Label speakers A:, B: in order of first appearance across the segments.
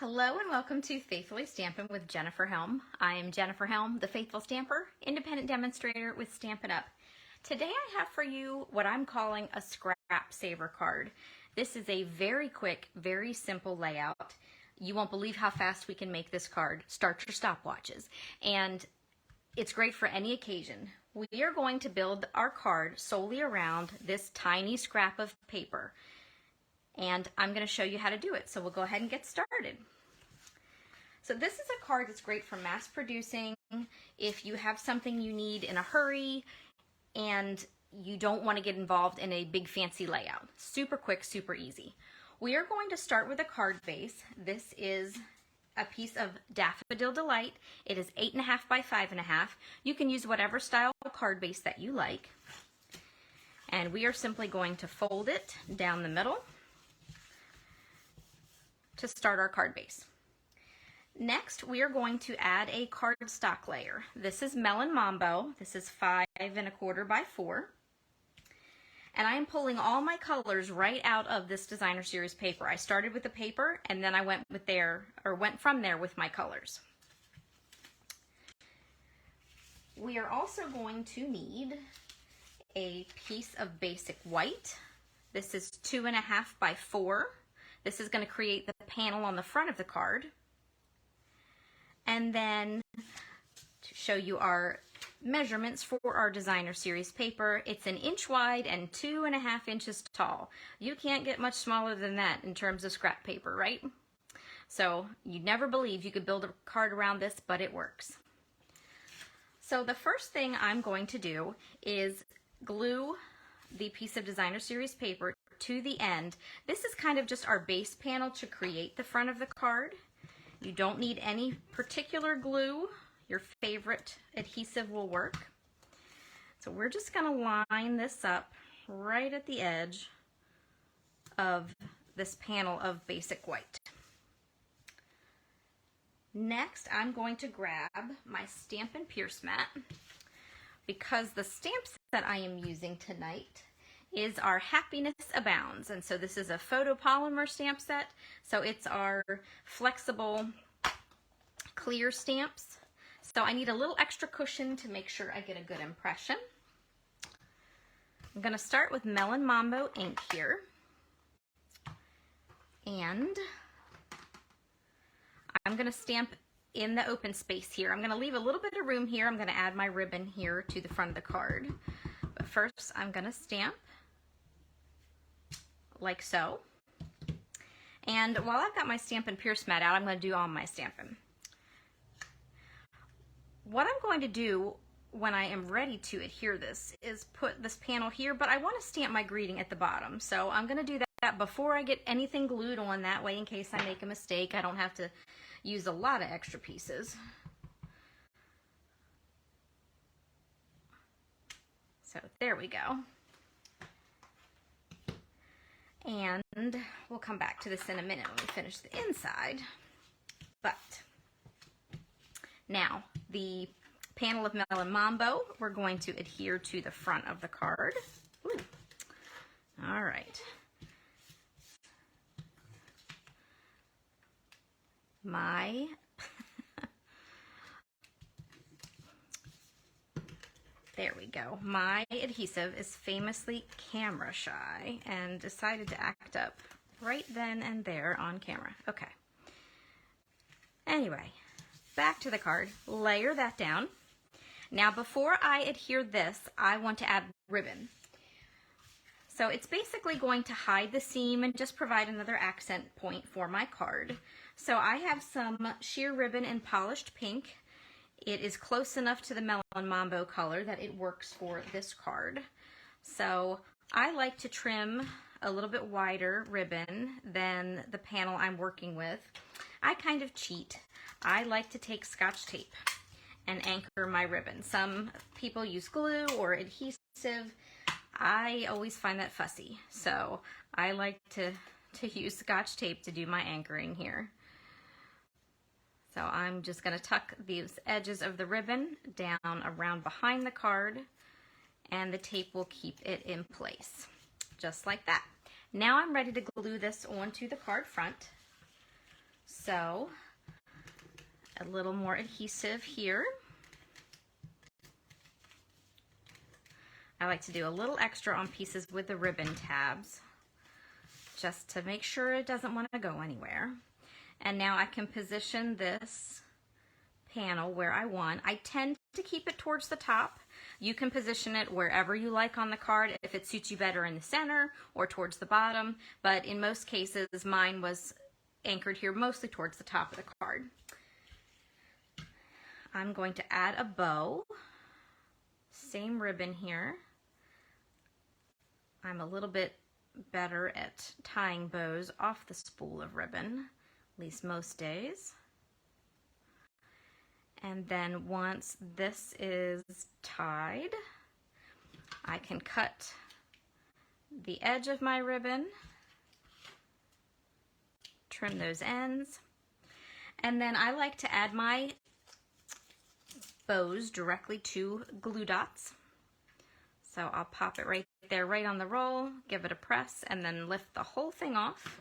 A: Hello and welcome to Faithfully Stampin' with Jennifer Helm. I am Jennifer Helm, the Faithful Stamper, independent demonstrator with Stampin' Up! Today I have for you what I'm calling a scrap saver card. This is a very quick, very simple layout. You won't believe how fast we can make this card. Start your stopwatches. And it's great for any occasion. We are going to build our card solely around this tiny scrap of paper. And I'm going to show you how to do it. So we'll go ahead and get started. So this is a card that's great for mass producing if you have something you need in a hurry and you don't want to get involved in a big fancy layout. Super quick, super easy. We are going to start with a card base. This is a piece of Daffodil Delight. It is 8.5 by 5.5. You can use whatever style card base that you like. And we are simply going to fold it down the middle to start our card base. Next, we are going to add a cardstock layer. This is Melon Mambo. This is 5.25 by 4. And I am pulling all my colors right out of this designer series paper. I started with the paper and then I went from there with my colors. We are also going to need a piece of basic white. This is 2.5 by 4. This is going to create the panel on the front of the card. And then to show you our measurements for our designer series paper, it's 1 inch wide and 2.5 inches tall. You can't get much smaller than that in terms of scrap paper, right? So you'd never believe you could build a card around this, but it works. So the first thing I'm going to do is glue the piece of designer series paper to the end. This is kind of just our base panel to create the front of the card. You don't need any particular glue. Your favorite adhesive will work. So we're just going to line this up right at the edge of this panel of basic white. Next, I'm going to grab my Stampin' Pierce mat because the stamps that I am using tonight is our Happiness Abounds. And so this is a photopolymer stamp set. So it's our flexible clear stamps. So I need a little extra cushion to make sure I get a good impression. I'm going to start with Melon Mambo ink here. And I'm going to stamp in the open space here. I'm going to leave a little bit of room here. I'm going to add my ribbon here to the front of the card. But first I'm going to stamp like so. And while I've got my Stampin' Pierce mat out, I'm going to do all my stamping. What I'm going to do when I am ready to adhere this is put this panel here, but I want to stamp my greeting at the bottom. So I'm going to do that before I get anything glued on, that way in case I make a mistake I don't have to use a lot of extra pieces. So there we go. And we'll come back to this in a minute when we finish the inside. But now the panel of Melon Mambo, we're going to adhere to the front of the card. Ooh. All right. My there we go. My adhesive is famously camera shy and decided to act up right then and there on camera. Okay. Anyway, back to the card. Layer that down. Now before I adhere this, I want to add ribbon. So it's basically going to hide the seam and just provide another accent point for my card. So I have some sheer ribbon in polished pink. It is close enough to the Melon Mambo color that it works for this card. So I like to trim a little bit wider ribbon than the panel I'm working with. I kind of cheat. I like to take Scotch tape and anchor my ribbon. Some people use glue or adhesive. I always find that fussy. So I like to use Scotch tape to do my anchoring here. So I'm just going to tuck these edges of the ribbon down around behind the card, and the tape will keep it in place, just like that. Now I'm ready to glue this onto the card front. So a little more adhesive here. I like to do a little extra on pieces with the ribbon tabs, just to make sure it doesn't want to go anywhere. And now I can position this panel where I want. I tend to keep it towards the top. You can position it wherever you like on the card if it suits you better in the center or towards the bottom, but in most cases mine was anchored here mostly towards the top of the card. I'm going to add a bow, same ribbon here. I'm a little bit better at tying bows off the spool of ribbon, at least most days. And then once this is tied, I can cut the edge of my ribbon, trim those ends, and then I like to add my bows directly to glue dots. So I'll pop it right there, right on the roll, give it a press, and then lift the whole thing off.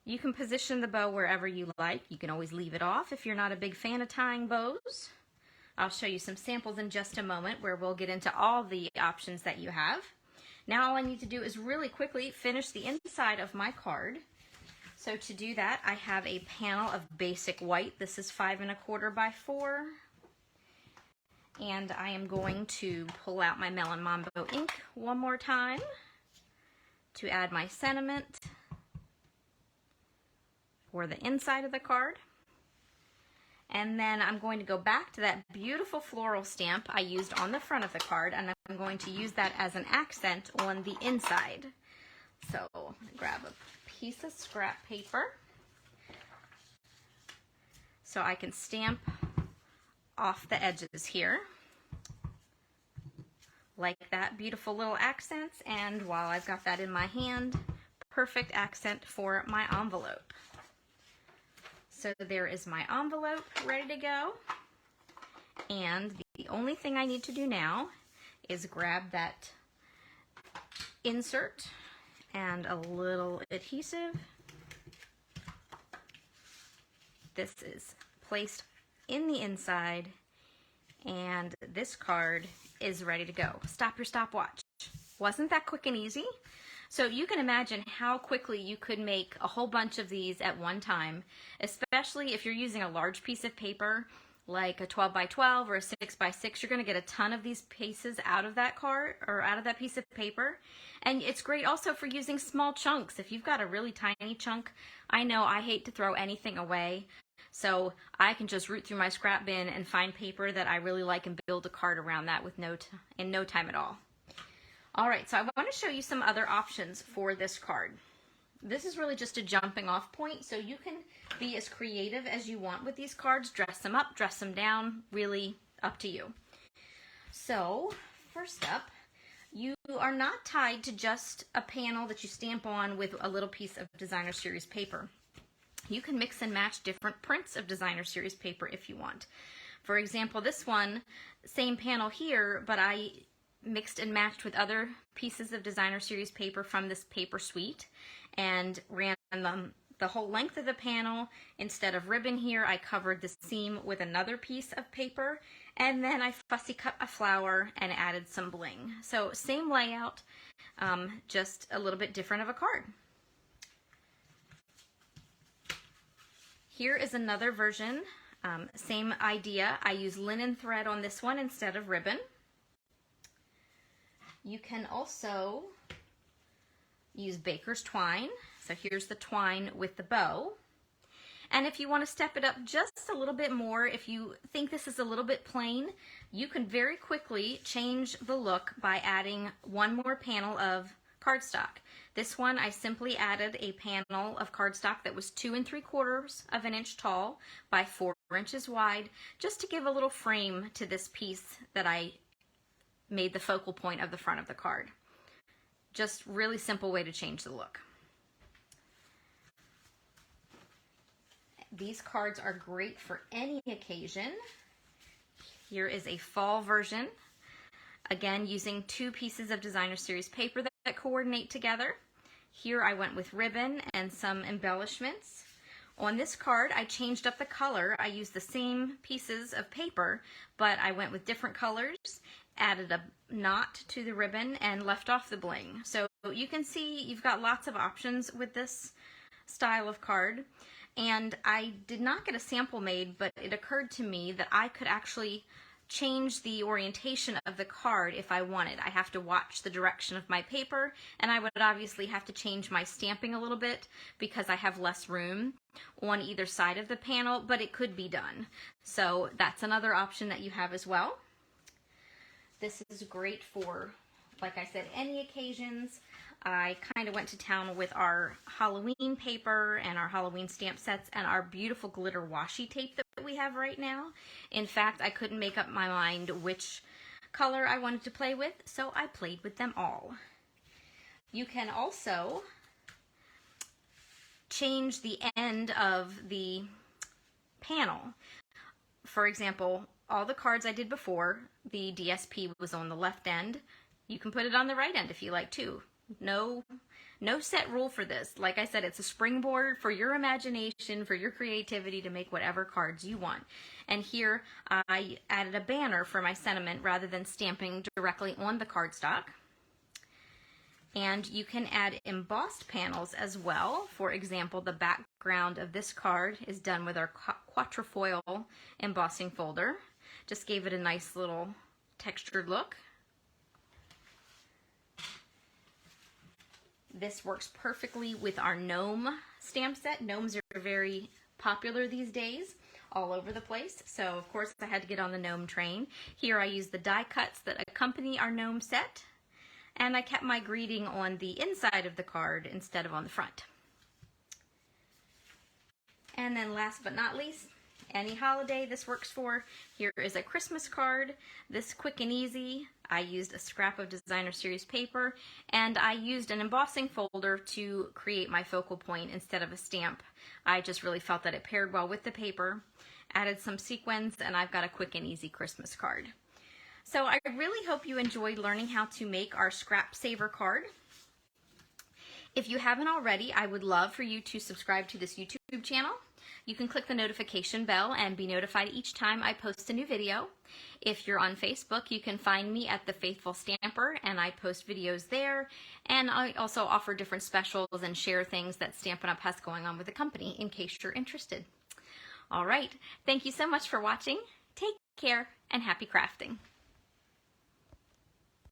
A: You can position the bow wherever you like. You can always leave it off if you're not a big fan of tying bows. I'll show you some samples in just a moment where we'll get into all the options that you have. Now all I need to do is really quickly finish the inside of my card. So to do that, I have a panel of basic white. This is 5 1/4 by 4. And I am going to pull out my Melon Mambo ink one more time to add my sentiment for the inside of the card. And then I'm going to go back to that beautiful floral stamp I used on the front of the card, and I'm going to use that as an accent on the inside. So grab a piece of scrap paper so I can stamp off the edges here like that, beautiful little accents. And while I've got that in my hand, perfect accent for my envelope. So there is my envelope ready to go, and the only thing I need to do now is grab that insert and a little adhesive. This is placed in the inside, and this card is ready to go. Stop your stopwatch. Wasn't that quick and easy? So you can imagine how quickly you could make a whole bunch of these at one time, especially if you're using a large piece of paper like a 12 by 12 or a 6 by 6. You're going to get a ton of these pieces out of that card or out of that piece of paper. And it's great also for using small chunks. If you've got a really tiny chunk, I know I hate to throw anything away. So I can just root through my scrap bin and find paper that I really like and build a card around that with in no time at all. All right, so I want to show you some other options for this card. This is really just a jumping off point, so you can be as creative as you want with these cards. Dress them up, dress them down, really up to you. So first up, you are not tied to just a panel that you stamp on with a little piece of designer series paper. You can mix and match different prints of designer series paper if you want. For example, this one, same panel here, but I mixed and matched with other pieces of designer series paper from this paper suite and ran them the whole length of the panel. Instead of ribbon here, I covered the seam with another piece of paper, and then I fussy cut a flower and added some bling. So same layout, just a little bit different of a card. Here is another version, same idea. I use linen thread on this one instead of ribbon. You can also use baker's twine. So here's the twine with the bow. And if you want to step it up just a little bit more, if you think this is a little bit plain, you can very quickly change the look by adding one more panel of cardstock. This one, I simply added a panel of cardstock that was 2 3/4 of an inch tall by 4 inches wide, just to give a little frame to this piece that I made the focal point of the front of the card. Just really simple way to change the look. These cards are great for any occasion. Here is a fall version. Again, using 2 pieces of designer series paper that coordinate together. Here I went with ribbon and some embellishments. On this card, I changed up the color. I used the same pieces of paper, but I went with different colors, added a knot to the ribbon, and left off the bling. So you can see you've got lots of options with this style of card. And I did not get a sample made, but it occurred to me that I could actually change the orientation of the card if I wanted. I have to watch the direction of my paper, and I would obviously have to change my stamping a little bit because I have less room on either side of the panel, but it could be done. So that's another option that you have as well. This is great for, like I said, any occasions. I kind of went to town with our Halloween paper and our Halloween stamp sets and our beautiful glitter washi tape that we have right now. In fact, I couldn't make up my mind which color I wanted to play with, so I played with them all. You can also change the end of the panel. For example, all the cards I did before, the DSP was on the left end. You can put it on the right end if you like too. No set rule for this. Like I said, it's a springboard for your imagination, for your creativity to make whatever cards you want. And here I added a banner for my sentiment rather than stamping directly on the cardstock. And you can add embossed panels as well. For example, the background of this card is done with our quatrefoil embossing folder. Just gave it a nice little textured look. This works perfectly with our gnome stamp set. Gnomes are very popular these days all over the place. So of course I had to get on the gnome train. Here I used the die cuts that accompany our gnome set. And I kept my greeting on the inside of the card instead of on the front. And then last but not least, any holiday this works for. Here is a Christmas card. This quick and easy. I used a scrap of designer series paper, and I used an embossing folder to create my focal point instead of a stamp. I just really felt that it paired well with the paper. Added some sequins, and I've got a quick and easy Christmas card. So I really hope you enjoyed learning how to make our Scrap Saver card. If you haven't already, I would love for you to subscribe to this YouTube channel. You can click the notification bell and be notified each time I post a new video. If you're on Facebook, you can find me at The Faithful Stamper, and I post videos there. And I also offer different specials and share things that Stampin' Up! Has going on with the company in case you're interested. All right, thank you so much for watching. Take care and happy crafting.